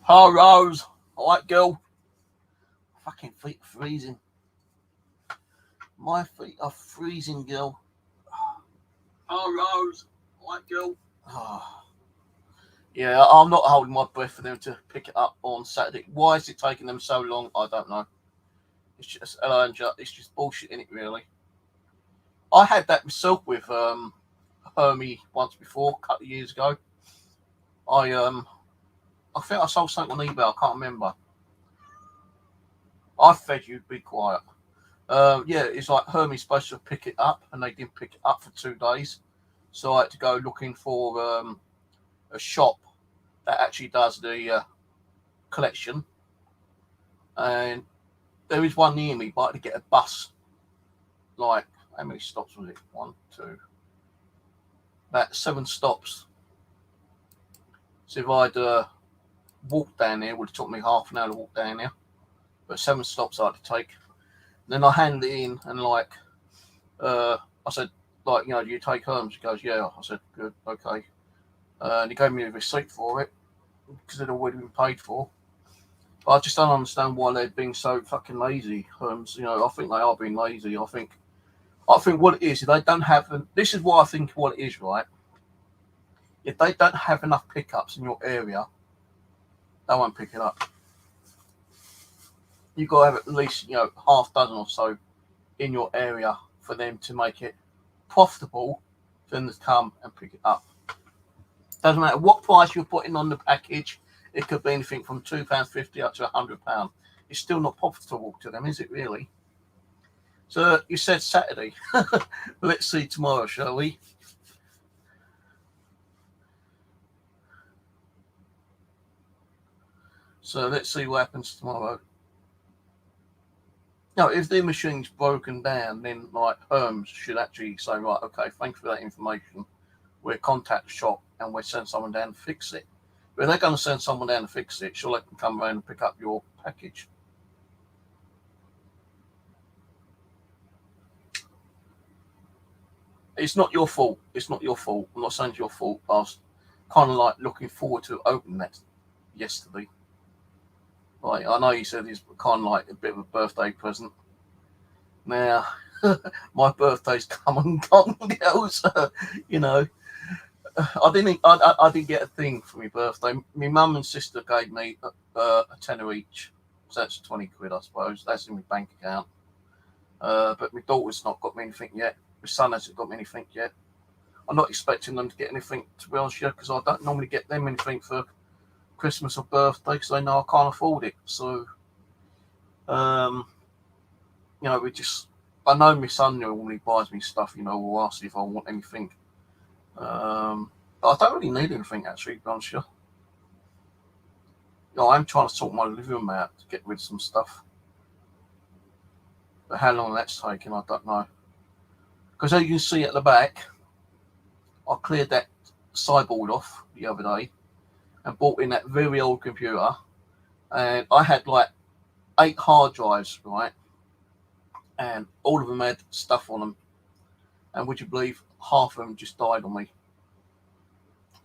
Oh, Rose. All right, girl. Fucking feet are freezing. My feet are freezing, girl. Oh, Rose. All right, girl. Oh. Yeah, I'm not holding my breath for them to pick it up on Saturday. Why is it taking them so long? I don't know. It's just it's just bullshit in it, really. I had that myself with Hermie once before, a couple of years ago. I think I sold something on eBay. I can't remember. I fed you. Be quiet. Yeah, it's like Hermie's supposed to pick it up, and they didn't pick it up for 2 days. So I had to go looking for a shop that actually does the collection, and there is one near me, but I had to get a bus. Like, how many stops was it? 1, 2, about 7 stops. So if I'd walked down there, it would have took me half an hour to walk down there. But 7 stops I had to take. Then I handed it in, and I said, do you take home? She goes, yeah. I said, good, okay. And he gave me a receipt for it because it had already been paid for. But I just don't understand why they're being so fucking lazy. I think they are being lazy. I think what it is, if they don't have, this is what I think what it is, right? If they don't have enough pickups in your area, they won't pick it up. You've got to have at least, half dozen or so in your area for them to make it profitable for them to come and pick it up. Doesn't matter what price you're putting on the package. It could be anything from £2.50 up to £100. It's still not profitable to them, is it really? So you said Saturday. Let's see tomorrow, shall we? So let's see what happens tomorrow. Now, if the machine's broken down, then like Herms should actually say, right, okay, thanks for that information. We'll contact the shop and we'll send someone down to fix it. But if they're going to send someone down to fix it, sure, they can come around and pick up your package. It's not your fault. It's not your fault. I'm not saying it's your fault. I was kind of like looking forward to opening that yesterday. Like, I know you said it's kind of like a bit of a birthday present. Now, my birthday's come and gone, girls. I didn't get a thing for my birthday. My mum and sister gave me a tenner each, so that's 20 quid, I suppose. That's in my bank account. But my daughter's not got me anything yet. My son hasn't got me anything yet. I'm not expecting them to get anything, to be honest, because I don't normally get them anything for Christmas or birthday because they know I can't afford it. So, I know my son normally buys me stuff, or asks if I want anything. But I don't really need anything, actually, to be honest with you. I'm trying to sort my living room out to get rid of some stuff. But how long that's taking, I don't know. Because as you can see at the back, I cleared that sideboard off the other day and bought in that very old computer. And I had like 8 hard drives, right? And all of them had stuff on them. And would you believe half of them just died on me?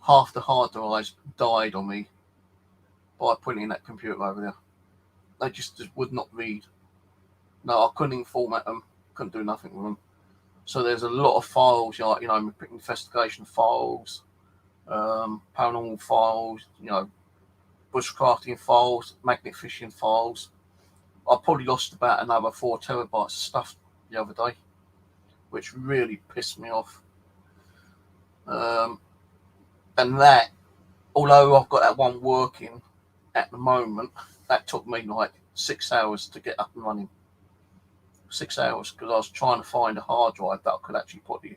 Half the hard drives died on me by putting in that computer over there. They just would not read. No, I couldn't even format them. Couldn't do nothing with them. So there's a lot of files, like, investigation files, paranormal files, bushcrafting files, magnet fishing files. I probably lost about another 4 terabytes of stuff the other day, which really pissed me off. And that, although I've got that one working at the moment, that took me like 6 hours to get up and running. 6 hours, because I was trying to find a hard drive that I could actually put the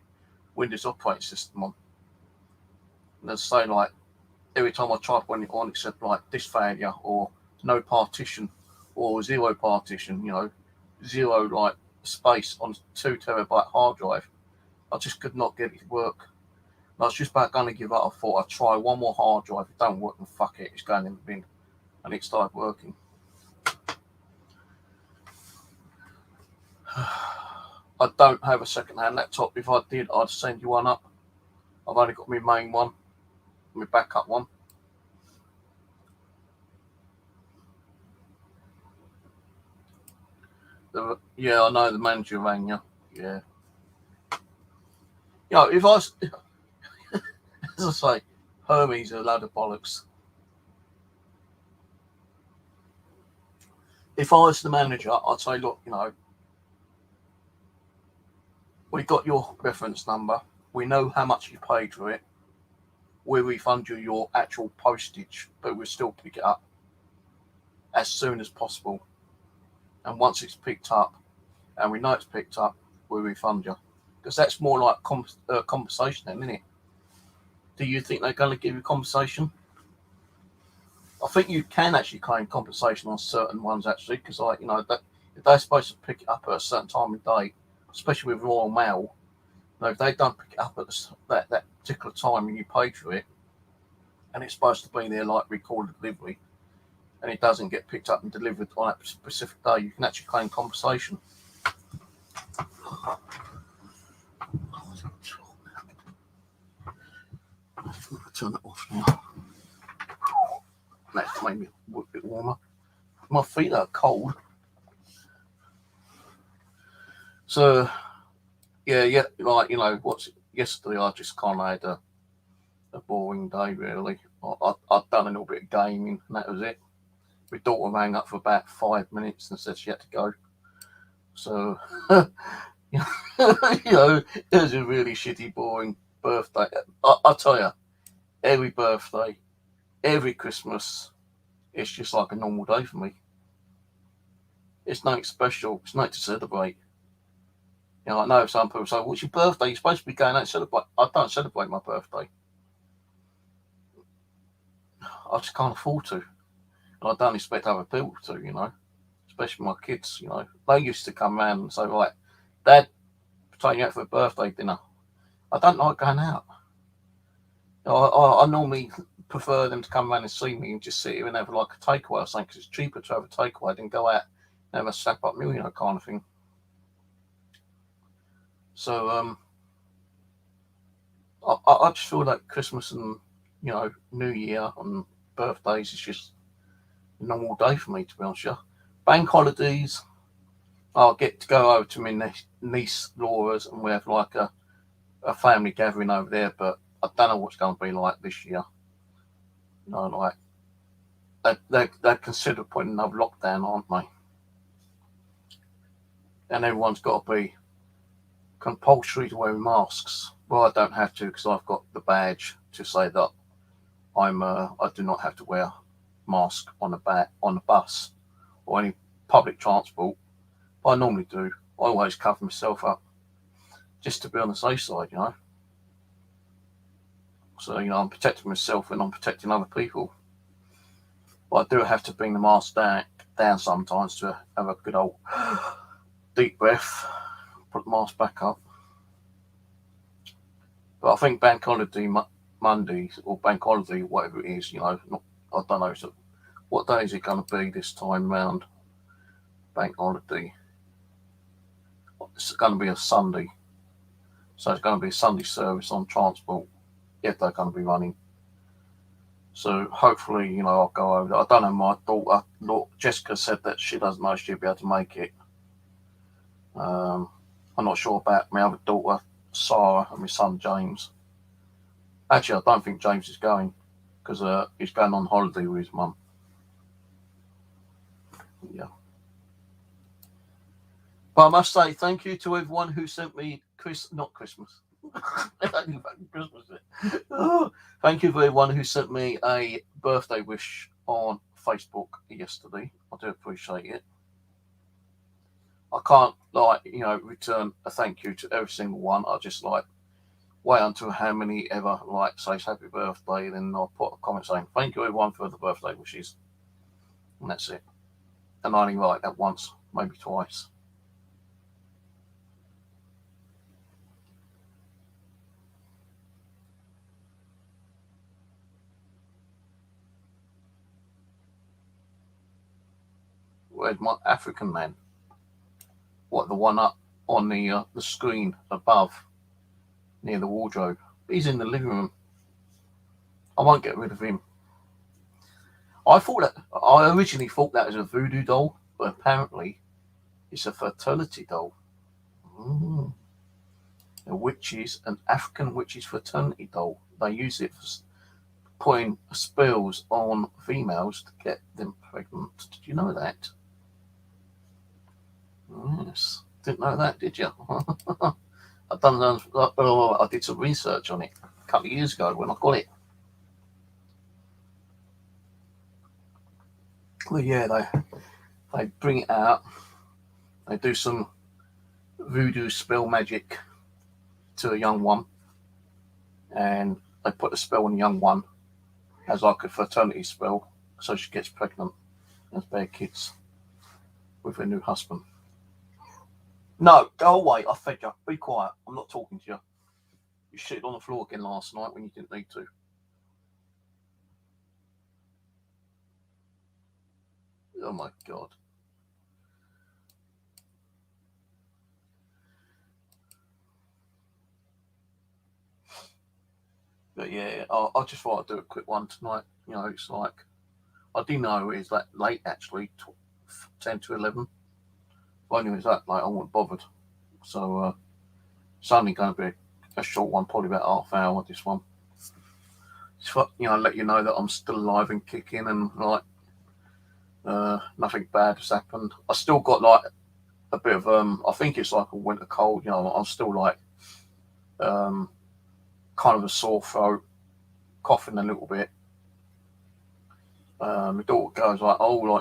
Windows operating system on. And they say, like, every time I tried putting it on, it said like disk failure or no partition or zero partition, you know, zero like space on 2 terabyte hard drive. I just could not get it to work. I was just about going to give up. I thought I'd try one more hard drive. If it don't work, then fuck it, it's going in the bin. And it started working. I don't have a second-hand laptop. If I did, I'd send you one up. I've only got my main one, my backup one. Yeah, I know the manager rang you. Yeah. You know, if I was, as I say, Hermes are a load of bollocks. If I was the manager, I'd say, look, you know, we got your reference number. We know how much you paid for it. We'll refund you your actual postage, but we'll still pick it up as soon as possible. And once it's picked up, and we know it's picked up, we'll refund you. Because that's more like compensation then, isn't it? Do you think they're going to give you compensation? I think you can actually claim compensation on certain ones, actually, because, like, you know, that if they're supposed to pick it up at a certain time of day, especially with Royal Mail, you know, if they don't pick it up at that particular time and you paid for it, and it's supposed to be there like recorded delivery, and it doesn't get picked up and delivered on that specific day, you can actually claim compensation. I'm going to turn that off now. That's made me a bit warmer. My feet are cold. So, yeah, like, you know, yesterday I just kind of had a boring day, really. I'd done a little bit of gaming, and that was it. My daughter rang up for about 5 minutes and said she had to go. So, you know, it was a really shitty, boring birthday. I'll tell you, every birthday, every Christmas, it's just like a normal day for me. It's nothing special. It's nothing to celebrate. You know, I know some people say, what's your birthday? You're supposed to be going out and celebrate. I don't celebrate my birthday. I just can't afford to. And I don't expect other people to, you know, especially my kids, you know. They used to come around and say, right, Dad, take you out for a birthday dinner. I don't like going out. You know, I normally prefer them to come around and see me and just sit here and have like a takeaway or something, because it's cheaper to have a takeaway than go out and have a slap up meal, you know, kind of thing. So I just feel like Christmas and, you know, New Year and birthdays is just a normal day for me, to be honest with you. Bank holidays, I'll get to go over to my niece Laura's and we have like a family gathering over there, but I don't know what's going to be like this year. You know, like they're considered putting another lockdown, aren't they? And everyone's got to be compulsory to wear masks. Well, I don't have to because I've got the badge to say that I do not have to wear a mask on the bus or any public transport. But I normally do. I always cover myself up just to be on the safe side, you know. So, you know, I'm protecting myself and I'm protecting other people. But I do have to bring the mask down sometimes to have a good old deep breath, put the mask back up. But I think bank holiday Monday or bank holiday, whatever it is, you know, I don't know. So what day is it going to be this time round? Bank holiday. It's going to be a Sunday. So it's going to be a Sunday service on transport if they're going to be running. So hopefully, you know, I'll go over there. I don't know, my daughter, Jessica said that she doesn't know if she'll be able to make it. I'm not sure about my other daughter, Sarah, and my son, James. Actually, I don't think James is going because he's going on holiday with his mum. Yeah. But I must say thank you to everyone who sent me not Christmas. Christmas. Thank you for everyone who sent me a birthday wish on Facebook yesterday. I do appreciate it. I can't return a thank you to every single one. I just wait until how many ever says happy birthday, then I'll put a comment saying thank you everyone for the birthday wishes, and that's it. And I only write that once, maybe twice. Where's my African man? What, the one up on the screen above near the wardrobe? He's in the living room. I won't get rid of him. I originally thought that was a voodoo doll, but apparently it's a fertility doll. An African witches fraternity doll. They use it for putting spells on females to get them pregnant. Did you know that? Yes. Didn't know that, did you? I did some research on it a couple of years ago when I got it. Well, yeah, they bring it out. They do some voodoo spell magic to a young one, and they put a spell on the young one as like a fertility spell, so she gets pregnant and has bear kids with her new husband. No, go away. I fed you. Be quiet. I'm not talking to you. You shitted on the floor again last night when you didn't need to. Oh my God. But yeah, I just thought I'd do a quick one tonight. You know, it's like, I didn't know it was that late actually, 10 to 11. If I knew it was that late, I wouldn't bothered. So it's only going to be a short one, probably about half hour, this one. Just, let you know that I'm still alive and kicking, and nothing bad has happened. I still got a bit of I think it's like a winter cold. I'm still kind of a sore throat, coughing a little bit. My daughter goes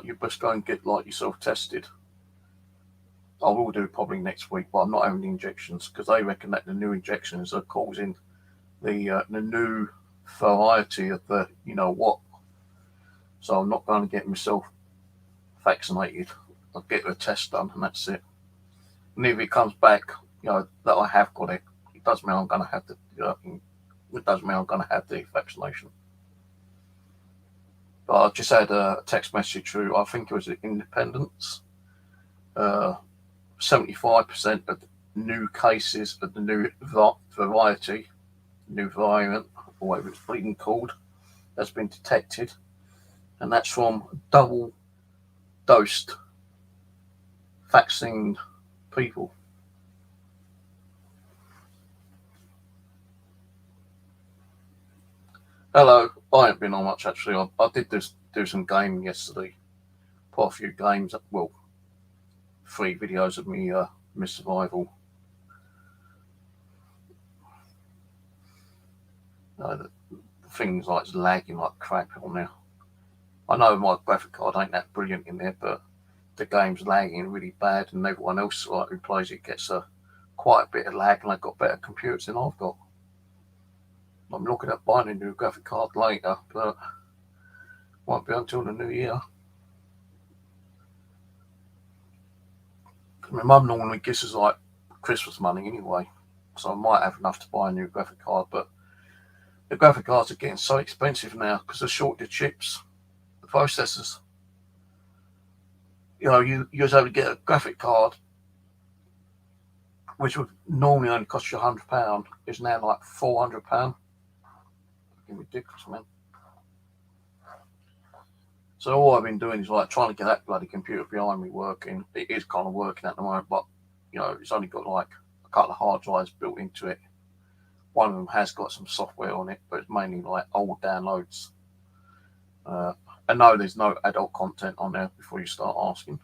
you best go and get yourself tested. I will do probably next week, but I'm not having the injections because they reckon that the new injections are causing the new variety of the what. So I'm not going to get myself vaccinated. I'll get a test done, and that's it. And if it comes back, that I have got it, it does mean I'm going to have to. It does mean I'm going to have the vaccination. But I just had a text message through. I think it was Independence. 75% of new cases of the new variety, new variant, or whatever it's bleeding called, has been detected, and that's from double-dosed vaccine people. Hello, I haven't been on much actually. I did do some gaming yesterday, quite a few games. Well, 3 videos of me Miss Survival. The things it's lagging like crap on there. I know my graphic card ain't that brilliant in there, but the game's lagging really bad, and everyone else who plays it gets quite a bit of lag, and they've got better computers than I've got. I'm looking at buying a new graphic card later, but won't be until the new year. My mum normally gives us Christmas money anyway, so I might have enough to buy a new graphic card, but the graphic cards are getting so expensive now because of shortage of chips, the processors. You was able to get a graphic card which would normally only cost you £100, is now like £400. Fucking ridiculous, man. So all I've been doing is trying to get that bloody computer behind me working. It is kind of working at the moment, but it's only got a couple of hard drives built into it. One of them has got some software on it, but it's mainly old downloads. I know there's no adult content on there before you start asking,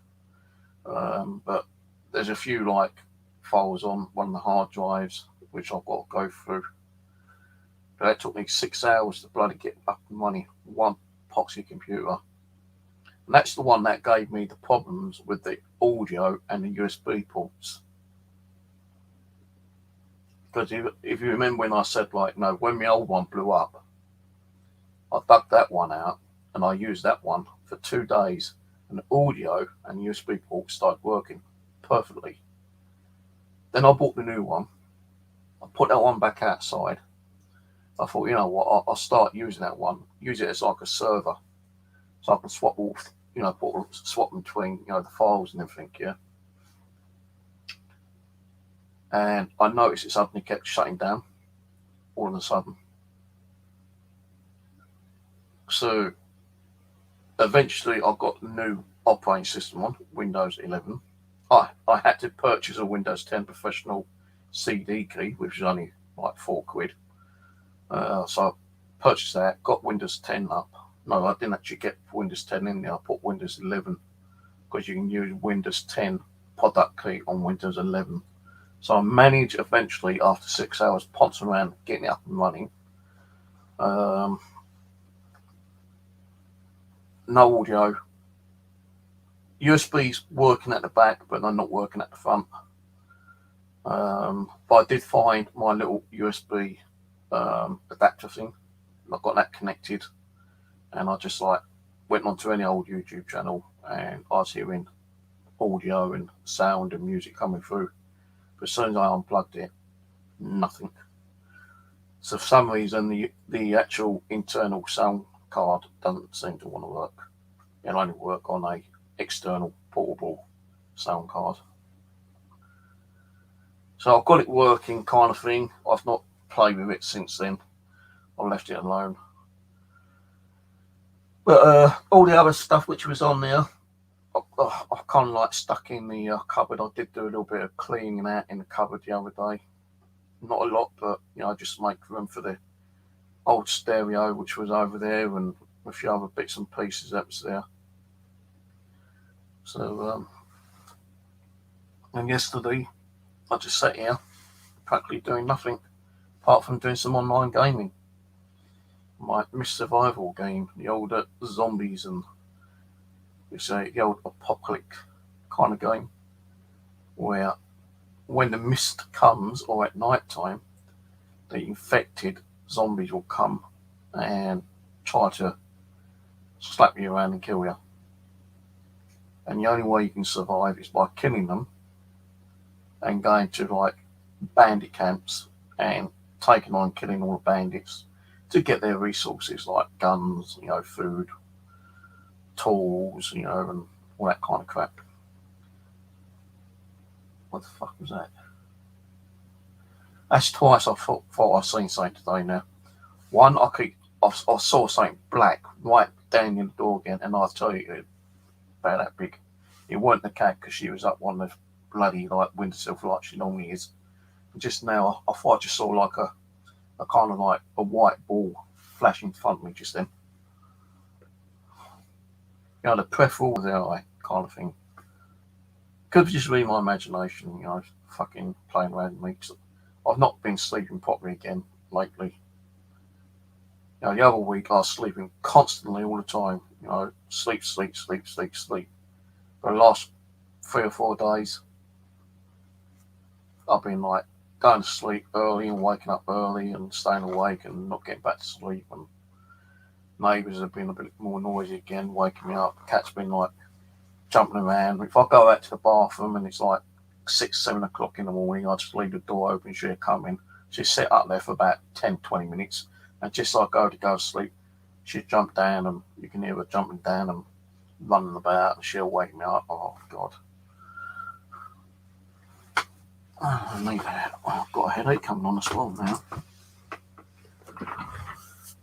but there's a few files on one of the hard drives which I've got to go through. But that took me 6 hours to bloody get up and running one Poxy computer. And that's the one that gave me the problems with the audio and the USB ports. Because if you remember when I said, like, no, when my old one blew up, I dug that one out and I used that one for 2 days, and the audio and the USB port started working perfectly. Then I bought the new one. I put that one back outside. I thought, you know what, I'll start using that one, use it as like a server, so I can swap all, swap between, the files and everything, yeah. And I noticed it suddenly kept shutting down, all of a sudden. So eventually I got the new operating system on, Windows 11. I had to purchase a Windows 10 Professional CD key, which was only like £4. So I purchased that, got Windows 10 up. No, I didn't actually get Windows 10 in there. I put Windows 11 because you can use Windows 10 product key on Windows 11. So I managed eventually, after 6 hours, pouncing around, getting it up and running. No audio. USB's working at the back, but they're not working at the front. But I did find my little USB adapter thing. I got that connected, and I just went onto any old YouTube channel, and I was hearing audio and sound and music coming through. But as soon as I unplugged it, nothing. So for some reason, the actual internal sound card doesn't seem to want to work. It'll only work on a external portable sound card. So I've got it working, kind of thing. I've not played with it since then. I left it alone. But all the other stuff which was on there, I kind of stuck in the cupboard. I did do a little bit of cleaning out in the cupboard the other day. Not a lot, but just make room for the old stereo which was over there, and a few other bits and pieces that was there. So and yesterday I just sat here practically doing nothing apart from doing some online gaming. My Miss Survival game, the old zombies and the old apocalyptic kind of game, where when the mist comes or at night time, the infected zombies will come and try to slap you around and kill you. And the only way you can survive is by killing them and going to bandit camps and taking on killing all the bandits to get their resources like guns, food, tools, and all that kind of crap. What the fuck was that? That's twice I thought I've seen something today now. One, I saw something black right down in the door again, and I'll tell you, about that big. It weren't the cat, because she was up one of the bloody windowsill like she normally is. And just now, I thought I just saw a kind of a white ball flash in front of me just then. The peripheral of the eye kind of thing. Could just be my imagination, fucking playing around with me. I've not been sleeping properly again lately. The other week I was sleeping constantly all the time. Sleep. For the last 3 or 4 days, I've been going to sleep early and waking up early and staying awake and not getting back to sleep. And neighbours have been a bit more noisy again, waking me up. The cat's been jumping around. If I go out to the bathroom and it's 6, 7 o'clock in the morning, I just leave the door open, she'll come in. She'll sit up there for about 10, 20 minutes. And just like I go to sleep, she'll jump down, and you can hear her jumping down and running about, and she'll wake me up. Oh, God. I need that. I've got a headache coming on as well now.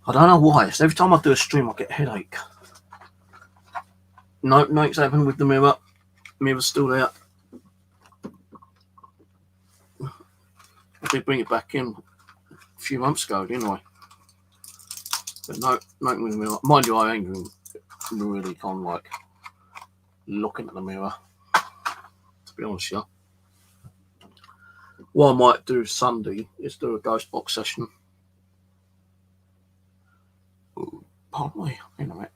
I don't know why. It's every time I do a stream, I get a headache. Nothing's happened with the mirror. The mirror's still there. I did bring it back in a few months ago, didn't I? But nothing with the mirror. Mind you, I ain't even really kind of looking at the mirror, to be honest with you. What I might do Sunday is do a ghost box session. Pardon me, in a minute.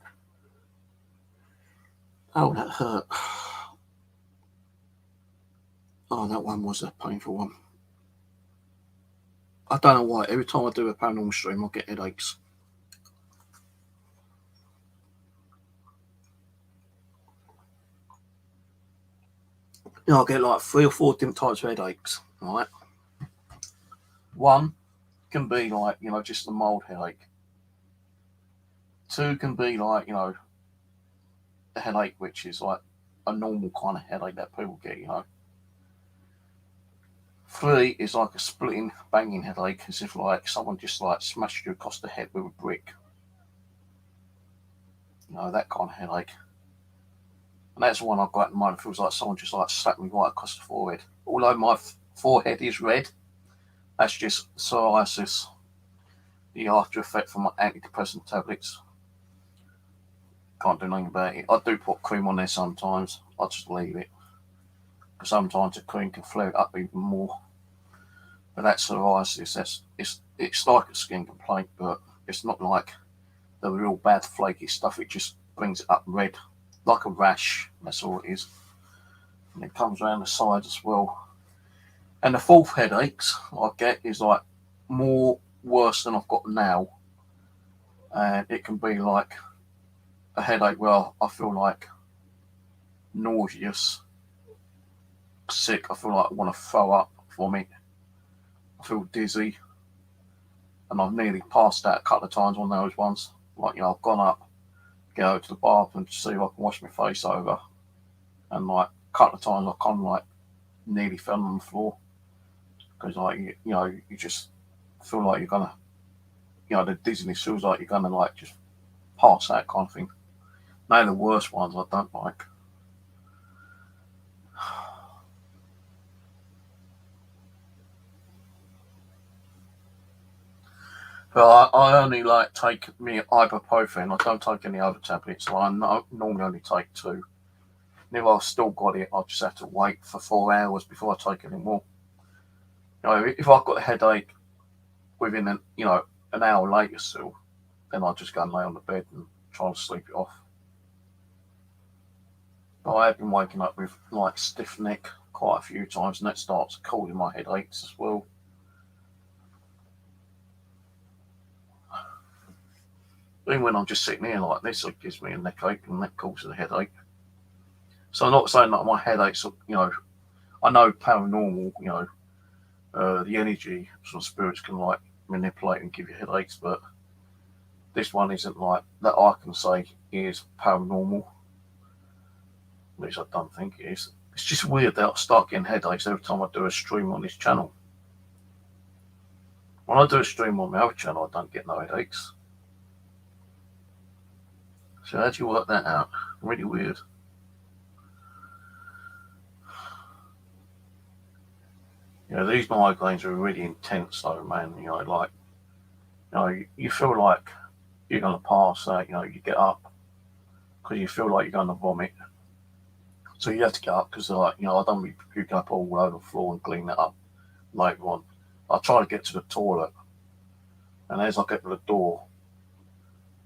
Oh, that hurt. Oh, that one was a painful one. I don't know why. Every time I do a paranormal stream, I get headaches. You know, I get like 3 or 4 different types of headaches, right? One can be like, you know, just a mild headache. 2 can be like, you know, a headache which is like a normal kind of headache that people get, you know. 3 is like a splitting, banging headache, as if like someone just like smashed you across the head with a brick. You know, that kind of headache. And that's the one I've got at the moment. It feels like someone just like slapped me right across the forehead. Although my forehead is red, that's just psoriasis, the after effect from my antidepressant tablets. Can't do nothing about it. I do put cream on there sometimes. I just leave it. Because sometimes the cream can flare it up even more. But that's psoriasis. It's like a skin complaint, but it's not like the real bad flaky stuff. It just brings it up red, like a rash. That's all it is. And it comes around the sides as well. And the 4th headaches I get is like more worse than I've got now. And it can be like a headache where I feel like nauseous, sick. I feel like I want to throw up, vomit. I feel dizzy. And I've nearly passed out a couple of times on those ones. Like, you know, I've gone up, go to the bathroom to see if I can wash my face over. And like a couple of times I kind of like nearly fell on the floor. Because like, you know, you just feel like you're going to, you know, the dizziness feels like you're going to like just pass out kind of thing. They're the worst ones I don't like. But I only like take me ibuprofen. I don't take any other tablets. So I normally only take 2. And if I've still got it, I just have to wait for 4 hours before I take any more. You know, if I've got a headache within an hour later still, then I'll just go and lay on the bed and try to sleep it off. But I have been waking up with like stiff neck quite a few times, and that starts causing my headaches as well. Even when I'm just sitting here like this, it gives me a neck ache, and that causes a headache. So I'm not saying that my headaches, you know, I know paranormal, you know, the energy, some spirits can like manipulate and give you headaches, but this one isn't like that. I can say is paranormal. At least I don't think it is. It's just weird that I start getting headaches every time I do a stream on this channel. When I do a stream on my other channel, I don't get no headaches. So how do you work that out? Really weird. You know, these migraines are really intense though, man. You know, like, you know, you feel like you're going to pass out, you know, you get up because you feel like you're going to vomit. So you have to get up because, like, you know, I don't be puking up all over the floor and clean that up later on. I try to get to the toilet, and as I get to the door,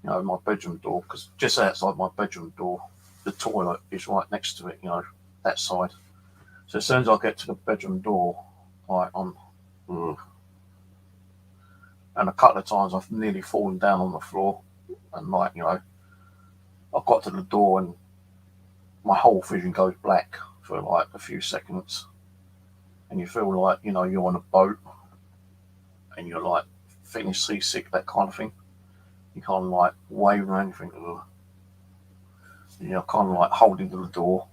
you know, my bedroom door, because just outside my bedroom door, the toilet is right next to it, you know, that side. So as soon as I get to the bedroom door, like, and a couple of times I've nearly fallen down on the floor, and like, you know, I've got to the door and my whole vision goes black for like a few seconds, and you feel like, you know, you're on a boat and you're like feeling seasick, that kind of thing. You can't like wave or anything. You're kind of like holding to the door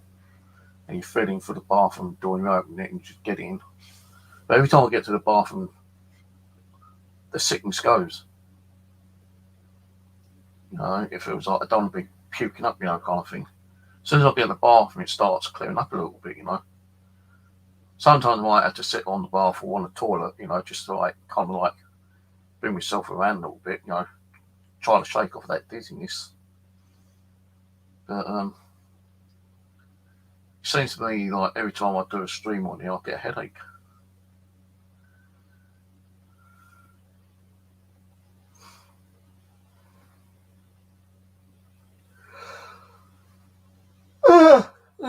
and you're feeling for the bathroom door and you open it and you just get in. But every time I get to the bathroom, the sickness goes. You know, it feels like I don't want to be puking up, you know, kind of thing. As soon as I get in the bathroom, it starts clearing up a little bit, you know. Sometimes I might have to sit on the bath or on the toilet, you know, just to like kind of like bring myself around a little bit, you know, trying to shake off that dizziness. But it seems to me like every time I do a stream on here, I get a headache.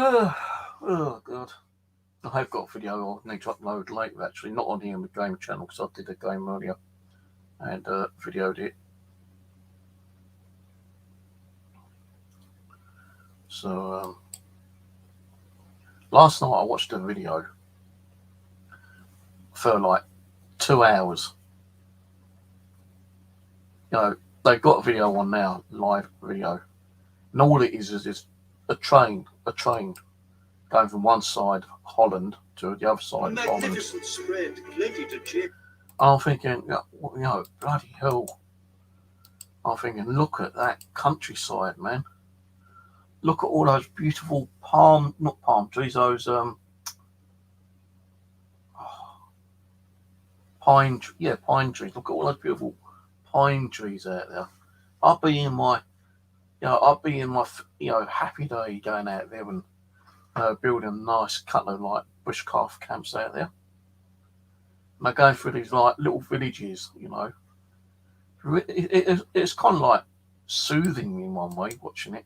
Oh god. I have got a video I need to upload later actually, not on here on the game channel because I did a game earlier and videoed it. So last night I watched a video for like 2 hours. You know, they've got a video on now, live video, and all it is a train going from one side Holland to the other side of Holland. Spread, plenty to cheer. I'm thinking, you know, bloody hell. I'm thinking, look at that countryside, man. Look at all those beautiful not palm trees, those pine trees. Look at all those beautiful pine trees out there. I'll be in my happy day going out there and building a nice couple of like bushcraft camps out there. And I go through these like little villages, you know. It's kind of like soothing in one way watching it.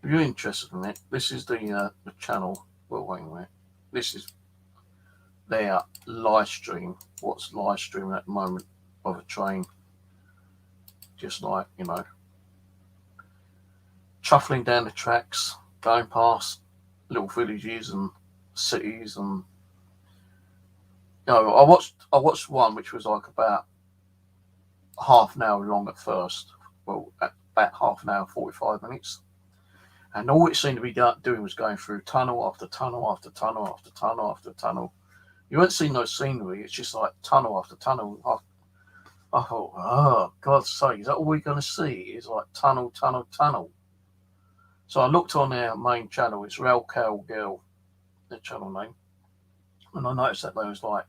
If you're interested in it, this is the channel. Well, wait a minute. This is their live stream. What's live streaming at the moment of a train? Just like, you know, shuffling down the tracks, going past little villages and cities, and you know, I watched one which was like about half an hour long at first. Well, about half an hour, 45 minutes. And all it seemed to be doing was going through tunnel after tunnel after tunnel after tunnel after tunnel. You won't see no scenery. It's just like tunnel after tunnel. I thought, oh, God's sake, is that all we're going to see? It's like tunnel, tunnel, tunnel. So I looked on their main channel. It's Rail Cow Girl, their channel name. And I noticed that they was like,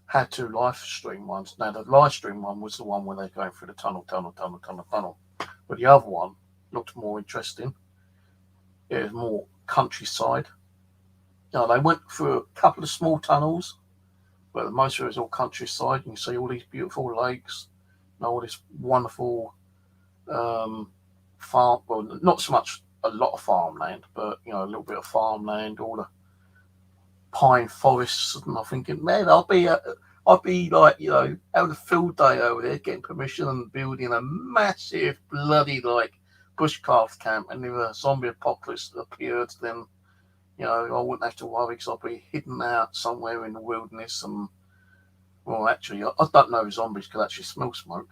had two live stream ones. Now, the live stream one was the one where they're going through the tunnel. But the other one looked more interesting. It was more countryside. You know, they went through a couple of small tunnels, but most of it was all countryside. You can see all these beautiful lakes, and all this wonderful farm. Well, not so much a lot of farmland, but you know, a little bit of farmland, all the pine forests. And I'm thinking, man, I'll be like, you know, having a field day over there, getting permission and building a massive bloody like bushcraft camp, and if a zombie apocalypse appeared, then you know I wouldn't have to worry because I'll be hidden out somewhere in the wilderness. And well, actually, I don't know if zombies can actually smell smoke.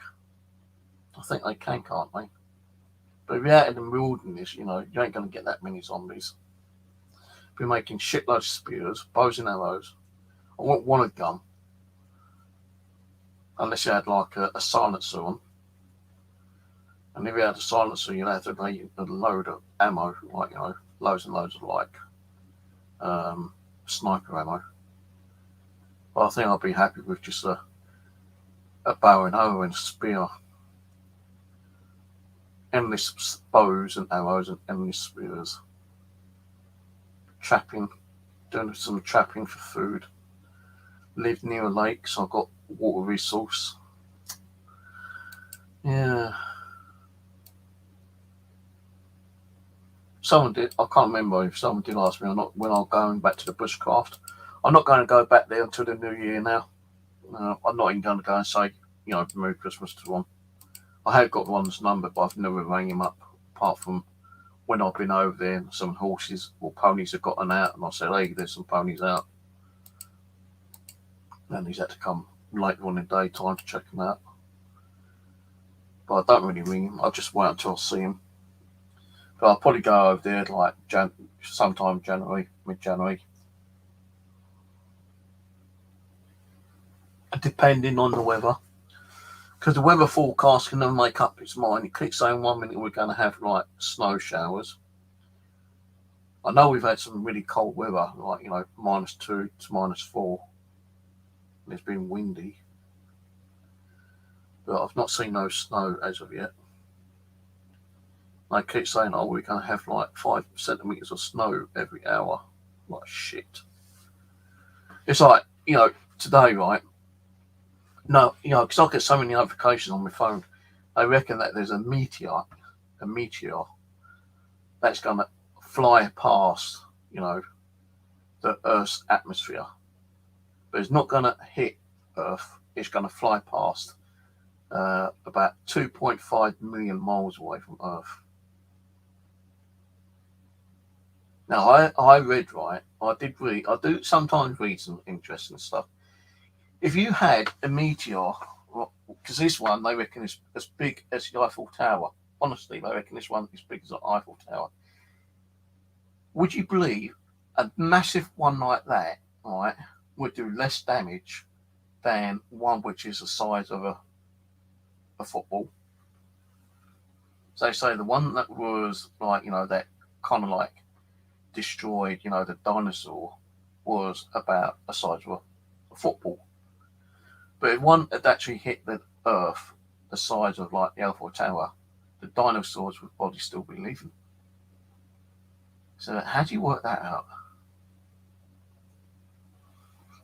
I think they can, can't they? But if you're out in the wilderness, you know, you ain't going to get that many zombies. Be making shitloads of spears, bows and arrows. I wouldn't want a gun unless you had like a silencer on. And if you had a silencer, you'd have to make a load of ammo, like, you know, loads and loads of like sniper ammo. But I think I'd be happy with just a bow and arrow and a spear. Endless bows and arrows and endless spears. Trapping, doing some trapping for food. Live near a lake, so I've got water resource. Yeah. Someone did, I can't remember if someone did ask me or not when I'm going back to the bushcraft. I'm not going to go back there until the new year now. I'm not even going to go and say, you know, Merry Christmas to one. I have got one's number, but I've never rang him up, apart from when I've been over there and some horses or ponies have gotten out, and I said, hey, there's some ponies out. And he's had to come later on in the daytime to check them out. But I don't really ring him. I just wait until I see him. But I'll probably go over there like sometime January, mid-January. Depending on the weather. Because the weather forecast can never make up its mind. It keeps saying 1 minute we're going to have like snow showers. I know we've had some really cold weather, like, you know, -2 to -4. And it's been windy. But I've not seen no snow as of yet. They keep saying, oh, we're going to have like 5 centimetres of snow every hour. Like shit. It's like, you know, today, right? No, you know, because I get so many notifications on my phone. I reckon that there's a meteor that's going to fly past, you know, the Earth's atmosphere. But it's not going to hit Earth. It's going to fly past about 2.5 million miles away from Earth. Now, I read, right, I do sometimes read some interesting stuff. If you had a meteor, because this one, they reckon is as big as the Eiffel Tower. Honestly, they reckon this one is as big as the Eiffel Tower. Would you believe a massive one like that, right, would do less damage than one which is the size of a football? So they say the one that was like, you know, that kind of like destroyed, you know, the dinosaur was about the size of a football. But if one had actually hit the Earth the size of like the Eiffel Tower, the dinosaurs would probably still be living. So how do you work that out?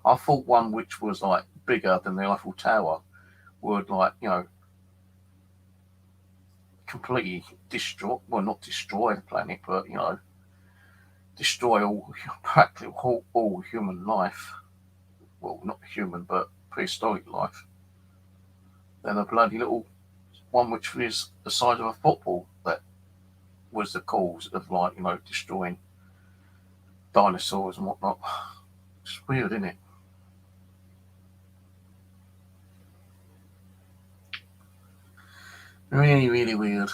I thought one which was like bigger than the Eiffel Tower would, like, you know, completely destroy, well, not destroy the planet, but, you know, destroy practically all human life. Well, not human, but prehistoric life. Then a bloody little one which is the size of a football that was the cause of, like, you know, destroying dinosaurs and whatnot. It's weird, isn't it? Really, really weird.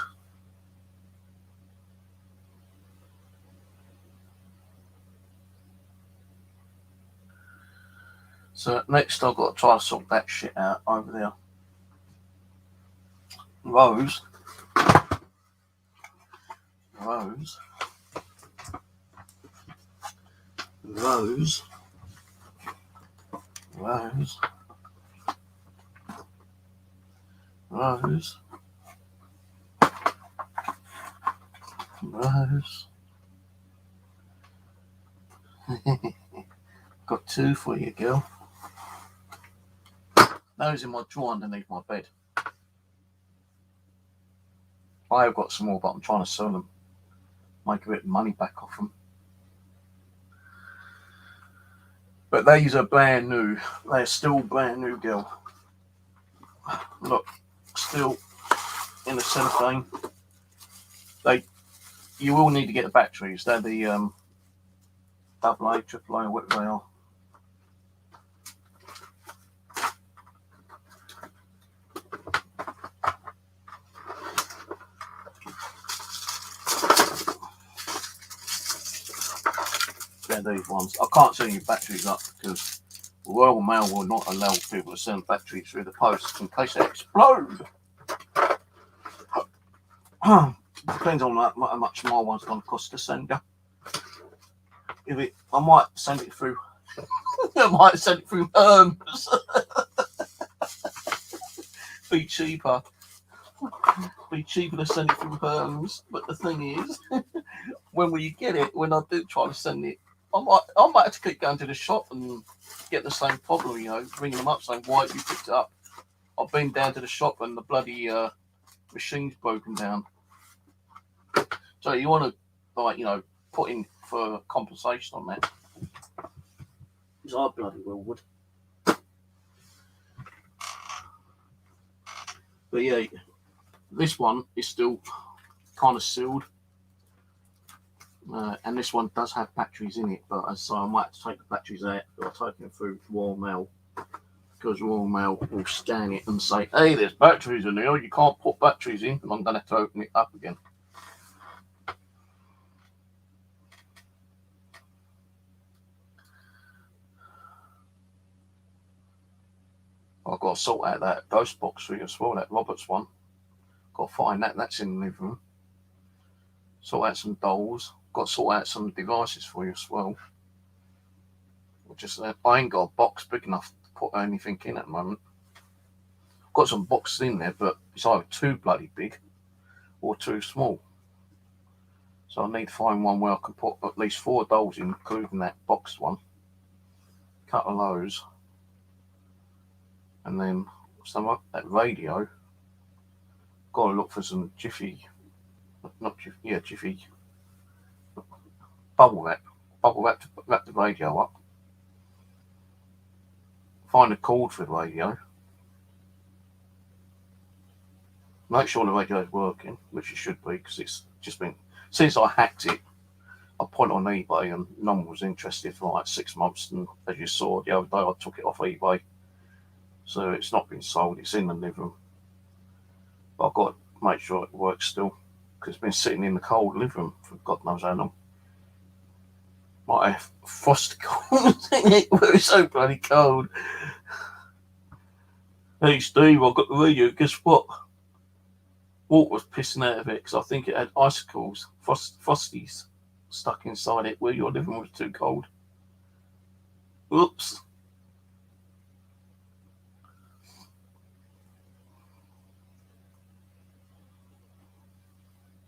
So next I've got to try to sort that shit out over there. Rose. Rose. Rose. Rose. Rose. Rose. Got two for you, girl. Those in my drawer underneath my bed. I have got some more, but I'm trying to sell them. Make a bit of money back off them. But these are brand new. They're still brand new, girl. Look, still in the cellophane. You will need to get the batteries. They're the AA, AAA, whatever they are. They're these ones. I can't send you batteries up because the Royal Mail will not allow people to send batteries through the post in case they explode. Depends on how much my one's going to cost to send you. I might send it through. I might send it through Hermes. Be cheaper. Be cheaper to send it through Hermes. But the thing is, when we get it, when I do try to send it, I might have to keep going to the shop and get the same problem, you know, ringing them up saying, why have you picked it up? I've been down to the shop and the bloody machine's broken down. So you want to, like, you know, put in for compensation on that. Because I bloody well would. But yeah, this one is still kind of sealed. And this one does have batteries in it, but so I might have to take the batteries out, but I'll take them through Royal Mail, because Royal Mail will scan it and say, hey, there's batteries in there, you can't put batteries in, and I'm going to have to open it up again. I've got to sort out that ghost box for you as well, that Roberts one. Got to find that, that's in the living room. Sort out some dolls. Got to sort out some devices for you as well. Just I ain't got a box big enough to put anything in at the moment. Got some boxes in there, but it's either too bloody big or too small. So I need to find one where I can put at least 4 dolls in, including that boxed one. Cut of those. And then some that radio. Got to look for some Jiffy. Not Jiffy, yeah, Jiffy. bubble wrap to wrap the radio up. Find a cord for the radio. Make sure the radio is working, which it should be, because it's just been since I hacked it. I put it on eBay and no one was interested for like 6 months. And as you saw the other day, I took it off eBay, so it's not been sold. It's in the living room, but I've got to make sure it works still, because it's been sitting in the cold living room for God knows how long. Might have frosty cold in it where it's so bloody cold. Hey Steve, I've got the radio. Guess what? Water was pissing out of it because I think it had icicles, frosties stuck inside it where your living room was too cold. Oops.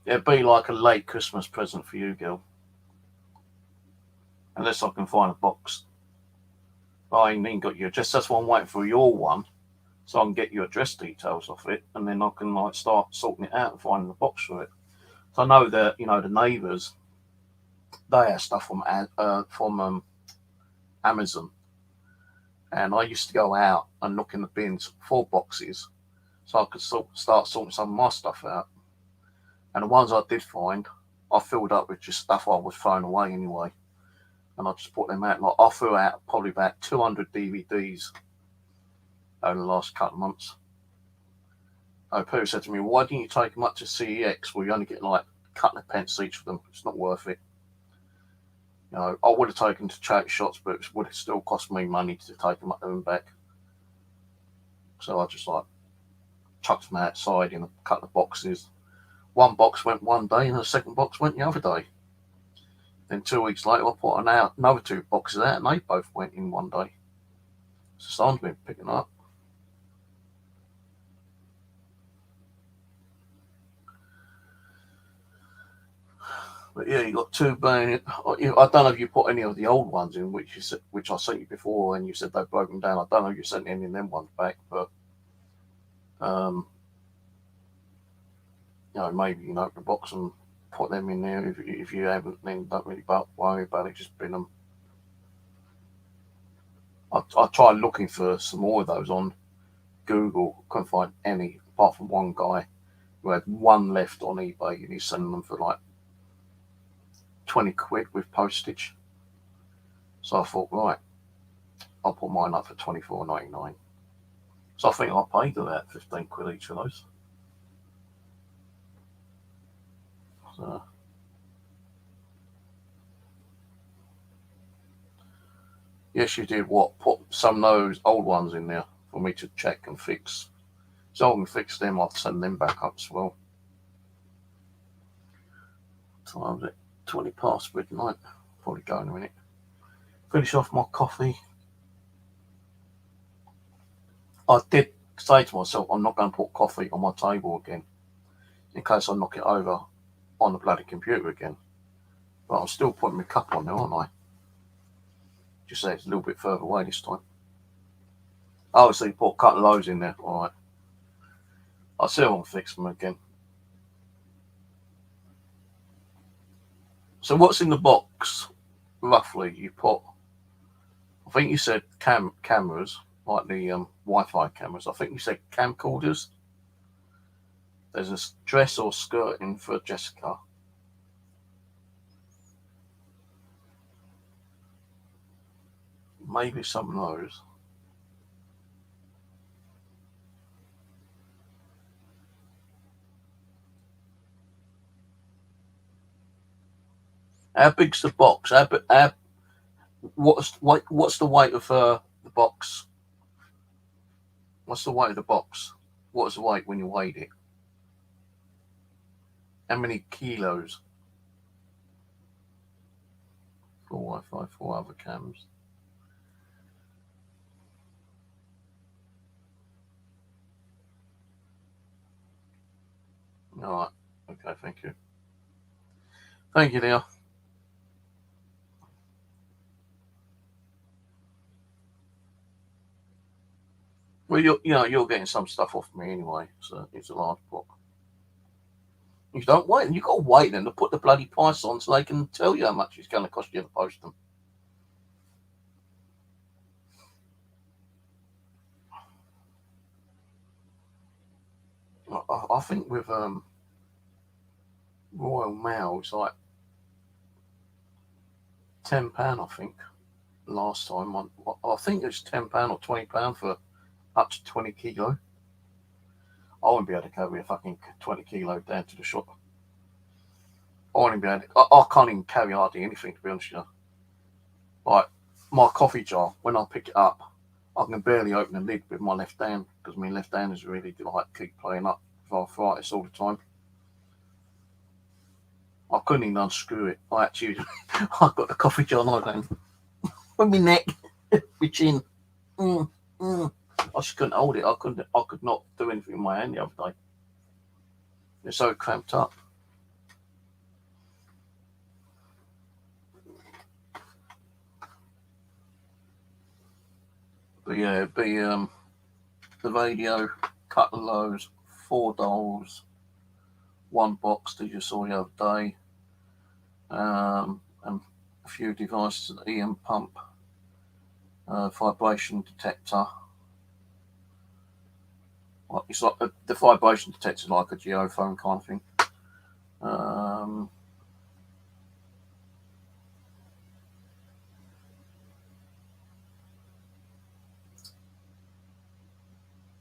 It'd be like a late Christmas present for you, girl. Unless I can find a box. I ain't even got your address. That's why I'm waiting for your one, so I can get your address details off it, and then I can like start sorting it out and finding the box for it. So I know that the neighbours, they have stuff from Amazon, and I used to go out and look in the bins for boxes, so I could start sorting some of my stuff out. And the ones I did find, I filled up with just stuff I was throwing away anyway, and I just put them out. Like I threw out probably about 200 DVDs over the last couple of months. People said to me, "Why didn't you take them up to CEX where you only get like a couple of pence each for them? It's not worth it." I would have taken to charity shops, but it would have still cost me money to take them up there and back. So I just like chucked them outside in a couple of boxes. One box went one day, and the second box went the other day. Then 2 weeks later, I put another 2 boxes out, and they both went in one day. So someone's been picking up. But yeah, you got 2 burning. I don't know if you put any of the old ones in, which I sent you before, and you said they've broken down. I don't know if you sent any of them ones back, but maybe you can open the box and put them in there. If you haven't, then don't really worry about it. Just bin them. I tried looking for some more of those on Google. Couldn't find any apart from one guy who had one left on eBay, and he's selling them for like 20 quid with postage. So I thought, right, I'll put mine up for $24.99. So I think I paid about 15 quid each of those. So yes, you did what? Put some of those old ones in there for me to check and fix. So I can fix them, I'll send them back up as well. Time's it 20 past midnight. Probably go in a minute. Finish off my coffee. I did say to myself, I'm not going to put coffee on my table again in case I knock it over on the bloody computer again. But I'm still putting my cup on there, aren't I? Just say it's a little bit further away this time. Oh, so you put a couple of those in there. All right. I'll see if I can fix them again. So what's in the box, roughly? You put, I think you said cameras, like the Wi-Fi cameras. I think you said camcorders. There's a dress or skirt in for Jessica. Maybe some of those. How big's the box? What's the weight of the box? What's the weight of the box? What's the weight when you weighed it? How many kilos? 4 Wi-Fi, 4 other cams. All right. Okay, thank you. Thank you, dear. Well, you're getting some stuff off me anyway, so it's a large book. You don't wait, and you've got to wait then to put the bloody price on so they can tell you how much it's going to cost you to post them. I think with Royal Mail, it's like £10. I think last time I think it's £10 or £20 for up to 20 kilo. I wouldn't be able to carry a fucking 20 kilo down to the shop. I wouldn't be able to, I can't even carry hardly anything, to be honest with you. Like my coffee jar, when I pick it up, I can barely open the lid with my left hand because my left hand is really like keep playing up with arthritis all the time. I couldn't even unscrew it. I actually, I got the coffee jar knife down with my neck, my chin. I just couldn't hold it. I could not do anything with my hand the other day. It's so cramped up. But yeah, it'd be the radio, couple of those, 4 dolls, 1 box that you saw the other day, and a few devices, an EM pump, vibration detector. It's like the vibration detector, like a geophone kind of thing.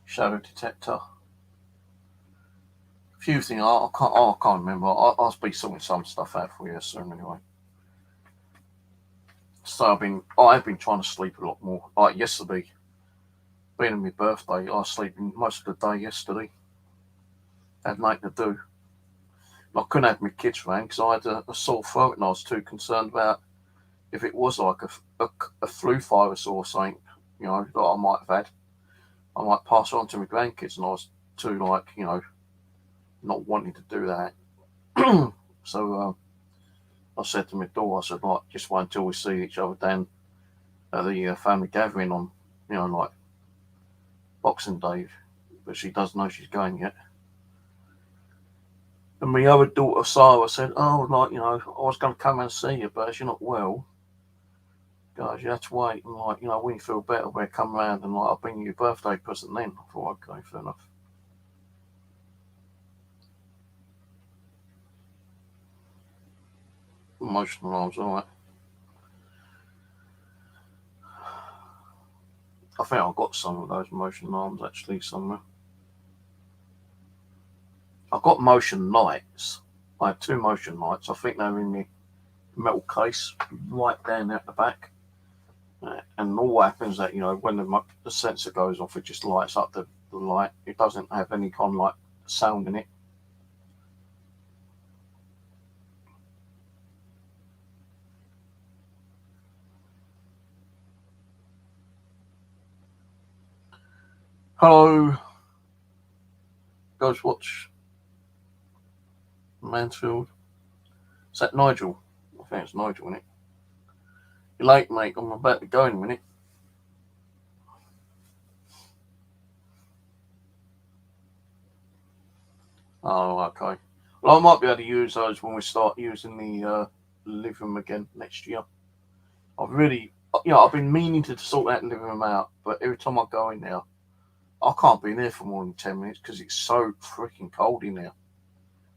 Shadow detector. A few things I can't remember. I'll be sorting some stuff out for you soon anyway. So I've been trying to sleep a lot more. Like yesterday, being my birthday, I was sleeping most of the day yesterday. Had nothing to do. I couldn't have my kids around because I had a sore throat and I was too concerned about if it was like a flu virus or something, you know, that I might have had. I might pass it on to my grandkids, and I was too, like, you know, not wanting to do that. So I said to my daughter, I said, like, just wait until we see each other down at the family gathering on, you know, like Boxing Day. But she doesn't know she's going yet. And my other daughter, Sarah, said, oh, like, you know, I was going to come and see you, but as you're not well, guys, you have to wait. And, like, you know, when you feel better, we'll come round and, like, I'll bring you your birthday present then. I thought, okay, fair enough. Emotional arms, all right. I think I've got some of those motion arms actually somewhere. I've got motion lights. I have 2 motion lights. I think they're in the metal case, right down at the back. And all what happens is that, you know, when the sensor goes off, it just lights up the light. It doesn't have any kind of like sound in it. Hello, Ghostwatch Mansfield. Is that Nigel? I think it's Nigel, isn't it? You're late, mate. I'm about to go in a minute. Oh, okay. Well, I might be able to use those when we start using the living room again next year. I've really, you know, I've been meaning to sort that living room out, but every time I go in there, I can't be in there for more than 10 minutes because it's so freaking cold in there.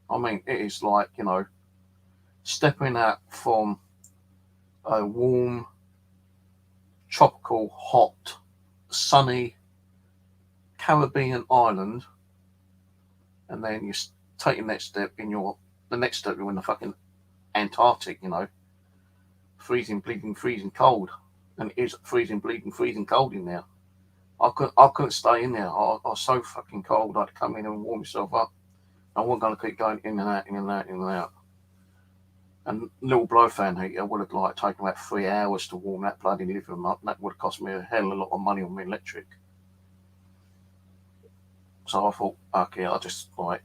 I mean, it is like, you know, stepping out from a warm, tropical, hot, sunny Caribbean island, and then you're taking that step the next step you're in the fucking Antarctic, you know, freezing, bleeding, freezing cold, and it is freezing, bleeding, freezing cold in there. I couldn't stay in there. I was so fucking cold. I'd come in and warm myself up. I wasn't going to keep going in and out, in and out, in and out. And little blow fan heater would have like taken about 3 hours to warm that bloody living room up. That would have cost me a hell of a lot of money on my electric. So I thought, okay, I'll just like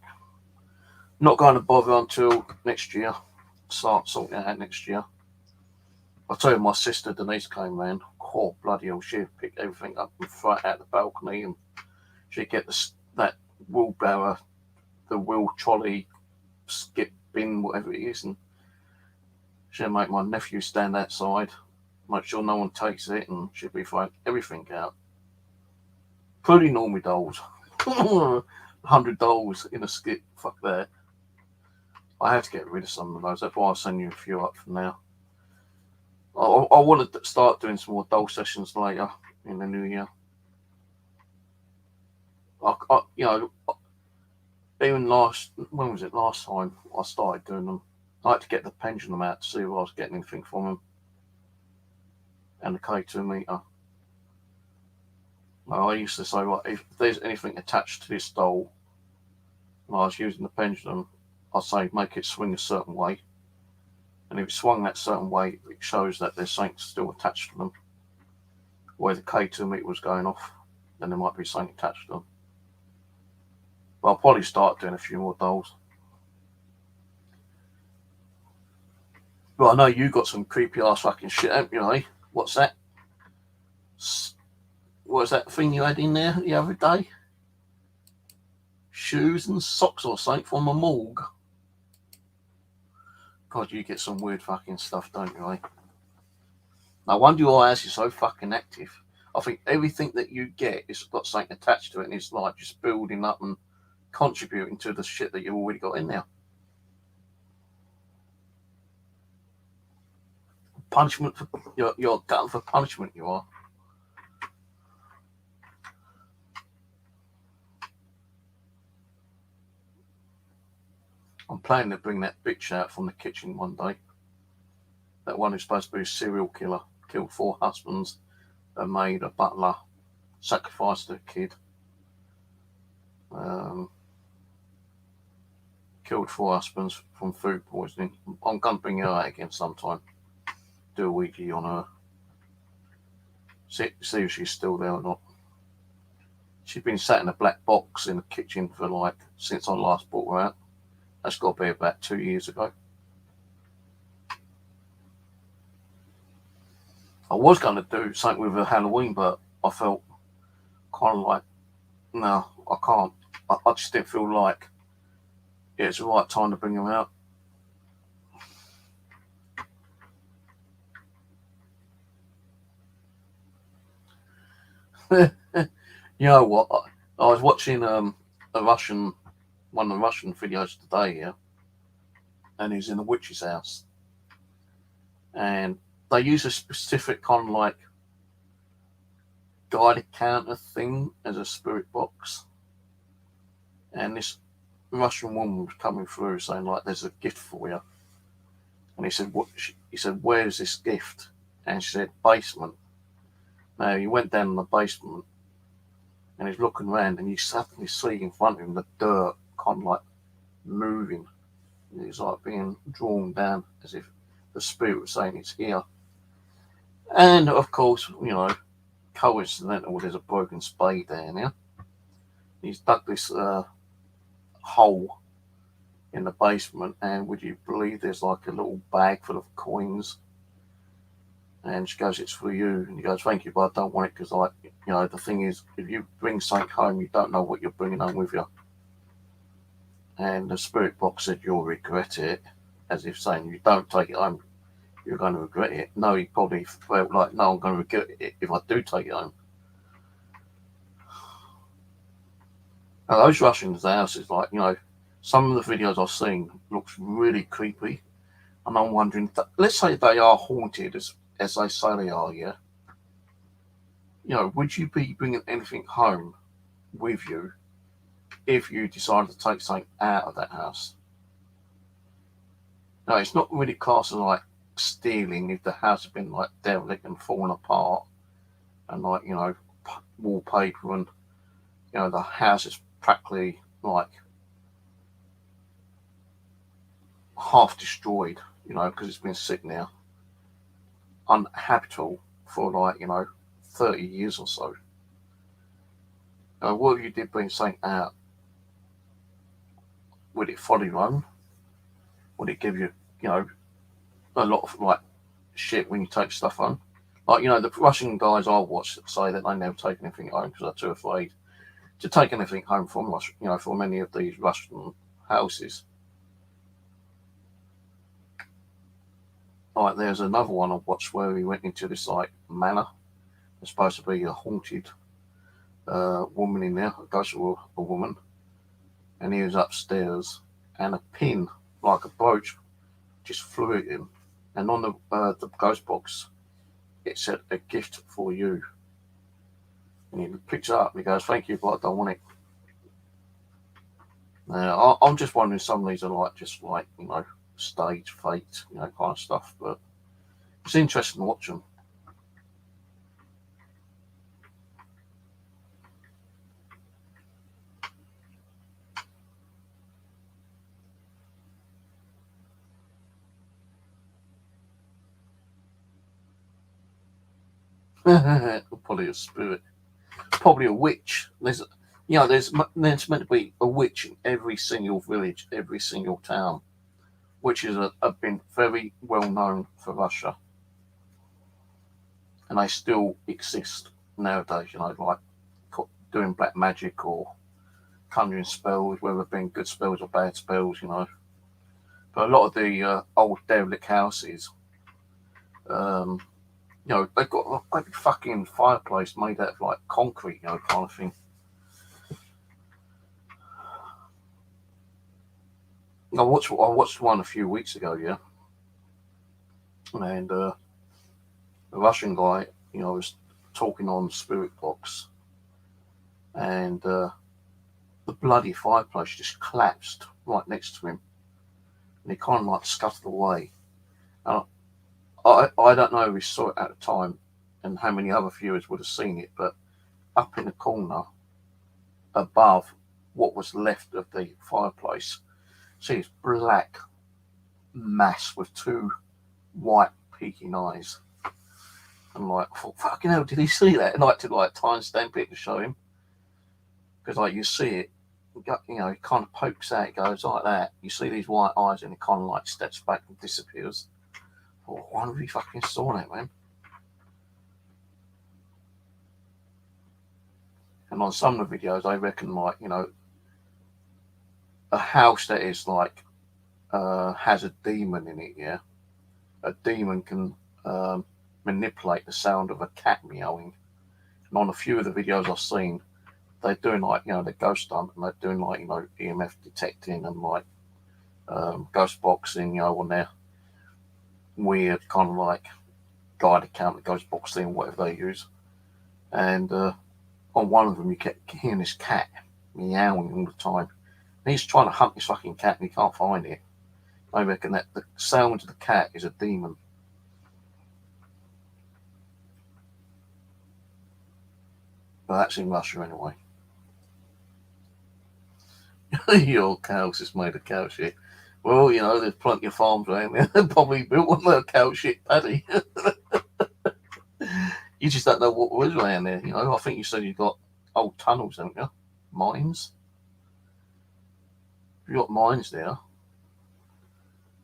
not going to bother until next year. Start sorting it out next year. I tell you, my sister Denise came round. Oh, bloody hell, she picked everything up and throw it out the balcony, and she'd get that wheelbarrow, the wheel trolley skip bin, whatever it is, and she'll make my nephew stand outside, make sure no one takes it, and she'll be throwing everything out. Pretty normal dolls. $100 in a skip, fuck that. I have to get rid of some of those. That's why I'll send you a few up for now. I want to start doing some more doll sessions later in the new year. Even when was it last time I started doing them? I had to get the pendulum out to see if I was getting anything from them. And the K2 meter. Well, I used to say, right, if there's anything attached to this doll, when I was using the pendulum, I'd say make it swing a certain way. And if it swung that certain way, it shows that there's something still attached to them. Where the K2 meter was going off, then there might be something attached to them. But I'll probably start doing a few more dolls. But I know you got some creepy ass fucking shit, haven't you, eh? What's that? What was that thing you had in there the other day? Shoes and socks or something from a morgue. God, you get some weird fucking stuff, don't you, eh? No wonder your house is so fucking active. I think everything that you get has got something attached to it, and it's like just building up and contributing to the shit that you've already got in there. Punishment for you're gutting for punishment, you are. I'm planning to bring that bitch out from the kitchen one day. That one who's supposed to be a serial killer, killed 4 husbands, a maid, a butler, sacrificed a kid, killed 4 husbands from food poisoning. I'm going to bring her out again sometime. Do a Ouija on her. See if she's still there or not. She's been sat in a black box in the kitchen for since I last brought her out. That's got to be about 2 years ago. I was going to do something with her Halloween, but I felt kind of like, no, I can't. I just didn't feel like it's the right time to bring them out. You know what? I was watching one of the Russian videos today, yeah, and he's in the witch's house, and they use a specific kind of like guided counter thing as a spirit box, and this Russian woman was coming through saying like, "There's a gift for you," and he said, "What?" He said, "Where's this gift?" And she said, "Basement." Now he went down in the basement. And he's looking around, and you suddenly see in front of him the dirt kind of like moving. And he's like being drawn down as if the spirit was saying it's here. And of course, coincidental, there's a broken spade down here. He's dug this hole in the basement, and would you believe there's like a little bag full of coins? And she goes, "It's for you." And he goes, "Thank you, but I don't want it because, the thing is, if you bring something home, you don't know what you're bringing home with you." And the spirit box said, "You'll regret it," as if saying, "You don't take it home, you're going to regret it." No, he probably felt like, "No, I'm going to regret it if I do take it home." Now, those Russians' houses, some of the videos I've seen looks really creepy. And I'm wondering, let's say they are haunted as they say they are, yeah? Would you be bringing anything home with you if you decided to take something out of that house? No, it's not really classed as like stealing if the house has been like derelict and fallen apart and wallpaper and the house is practically like half destroyed, because it's been sitting there uninhabitable for 30 years or so. What if you did bring something out? Would it follow you home? Would it give you, a lot of shit when you take stuff home? The Russian guys I watch say that they never take anything home because they're too afraid to take anything home from from many of these Russian houses. Like, there's another one I watched where he went into this like manor. It's supposed to be a haunted woman in there, a ghost of a woman, and he was upstairs, and a pin, like a brooch, just flew at him, and on the ghost box it said a gift for you, and he picks it up and he goes, "Thank you, but I don't want it." Now, I'm just wondering, some of these are like just like, you know, stage fate, you know, kind of stuff, but it's interesting to watch them. Probably a spirit, probably a witch. There's meant to be a witch in every single village, every single town. Witches have been very well known for Russia, and they still exist nowadays. You know, like doing black magic or conjuring spells, whether it been good spells or bad spells. You know, but a lot of the old derelict houses, um, you know, they've got a big fucking fireplace made out of like concrete, you know, kind of thing. I watched one a few weeks ago, yeah, and the Russian guy, you know, was talking on Spirit Box, and the bloody fireplace just collapsed right next to him, and he kind of like scuttled away. And I don't know if he saw it at the time, and how many other viewers would have seen it, but up in the corner above what was left of the fireplace, see this black mass with two white peeking eyes. I'm like, I thought, fucking hell, did he see that? And I had to like timestamp it to show him, because like you see it, you know, it kind of pokes out, it goes like that. You see these white eyes, and it kind of like steps back and disappears. I thought, why did he fucking saw that, man? And on some of the videos, I reckon, like, you know, a house that is like has a demon in it, yeah, a demon can manipulate the sound of a cat meowing. And on a few of the videos I've seen, they're doing like, you know, the ghost hunt, and they're doing like, you know, EMF detecting and like ghost boxing, you know, on their weird kind of like guide account, the ghost box thing, whatever they use. And on one of them, you kept hearing this cat meowing all the time. And he's trying to hunt this fucking cat, and he can't find it. I reckon that the sound of the cat is a demon. But that's in Russia anyway. Your house is made of cow shit. Well, you know, there's plenty of farms around there. They probably built one of cow shit paddy. You just don't know what was around there. You know, I think you said you've got old tunnels, haven't you? Mines. You've got mines there.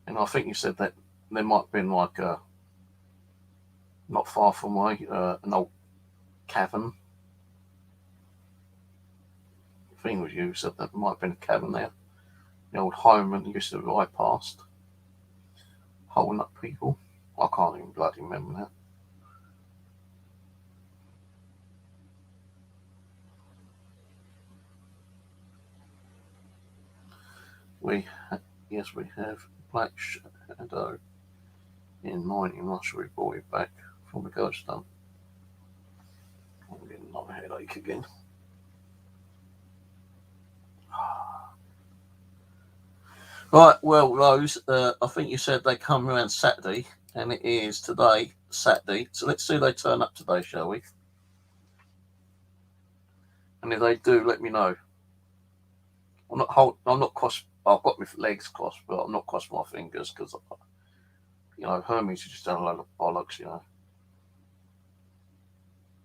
And I think you said that there might have been like not far from away, an old cavern. I think it was you said that there might have been a cavern there. The old Highman used to ride past, holding up people. I can't even bloody remember that. Yes, we have Black Shadow in mining Russia. We brought it back from the ghost hunt. I'm getting another headache again. Right, well, Rose, I think you said they come around Saturday, and it is today, Saturday. So let's see if they turn up today, shall we? And if they do, let me know. I'm not cross. I've got my legs crossed, but I'm not crossing my fingers, because, you know, Hermes is just done a load of bollocks. You know,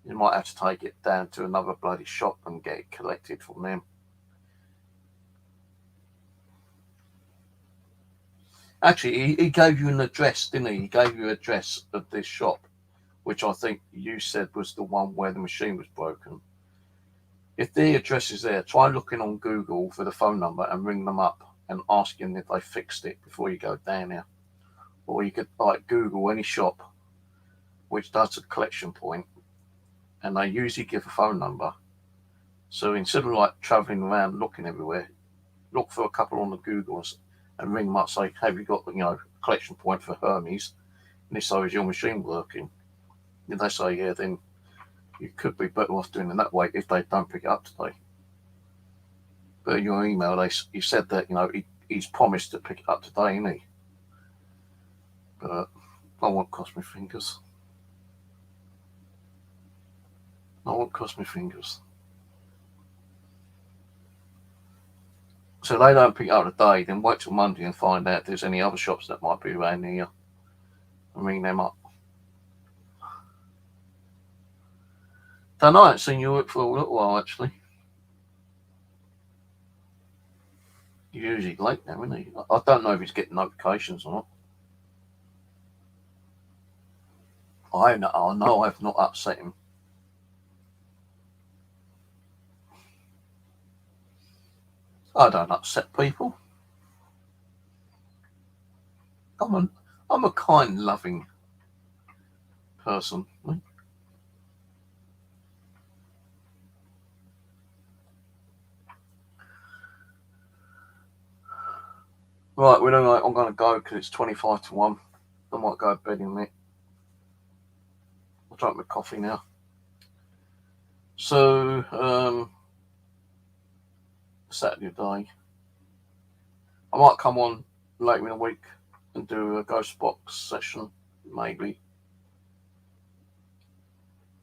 you might have to take it down to another bloody shop and get it collected from them. Actually, he gave you an address, didn't he? He gave you an address of this shop, which I think you said was the one where the machine was broken. If the address is there, try looking on Google for the phone number and ring them up and ask them if they fixed it before you go down there. or you could like Google any shop which does a collection point, and they usually give a phone number. So instead of like travelling around looking everywhere, look for a couple on the Googles and ring them up, say, have you got, a collection point for Hermes? And if so, is your machine working? If they say yeah, then you could be better off doing it that way if they don't pick it up today. But in your email, you said that, he's promised to pick it up today, isn't he? But I won't cross my fingers. I won't cross my fingers. So they don't pick it up today, then wait till Monday and find out if there's any other shops that might be around here and ring them up. Don't know, I haven't seen you for a little while actually. You're usually late now, isn't he? I don't know if he's getting notifications or not. I know I've not upset him. I don't upset people. I'm a kind, loving person. Right, we don't know. I'm going to go because it's 25 to 1. I might go to bed in a minute. I'll drink my coffee now. So, Saturday day, I might come on later in the week and do a ghost box session, maybe.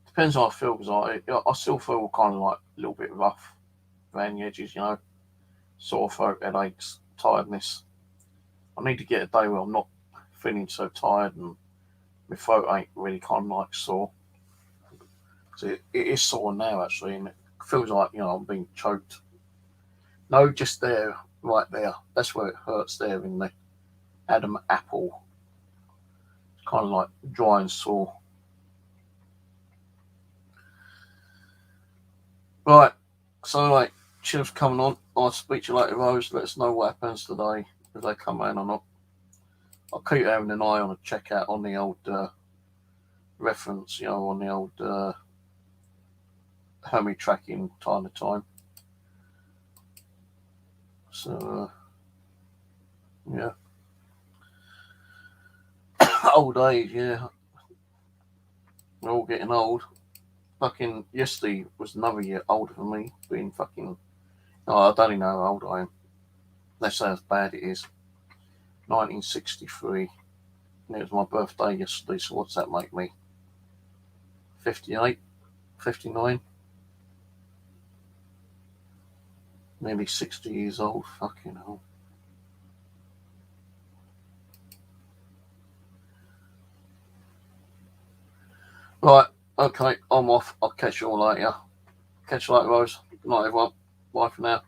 Depends how I feel, because I still feel kind of like a little bit rough around the edges, sore throat, headaches, tiredness. I need to get a day where I'm not feeling so tired and my throat ain't really kind of like sore. So it is sore now actually, and it feels like I'm being choked. No, just there, right there. That's where it hurts there in the Adam apple. It's kind of like dry and sore. Right, so cheers for coming on. I'll speak to you later, Rose. Let us know what happens today, if they come in or not. I'll keep having an eye on a checkout on the old reference, on the old Hermes tracking time to time. So, yeah. Old age, yeah. We're all getting old. Fucking yesterday was another year older than me, being fucking. I don't even know how old I am. That's how bad it is. 1963. And it was my birthday yesterday, so what's that make me? 58? 59? Nearly 60 years old. Fucking hell. Right, okay, I'm off. I'll catch you all later. Catch you later, Rose. Good night, everyone. Bye for now.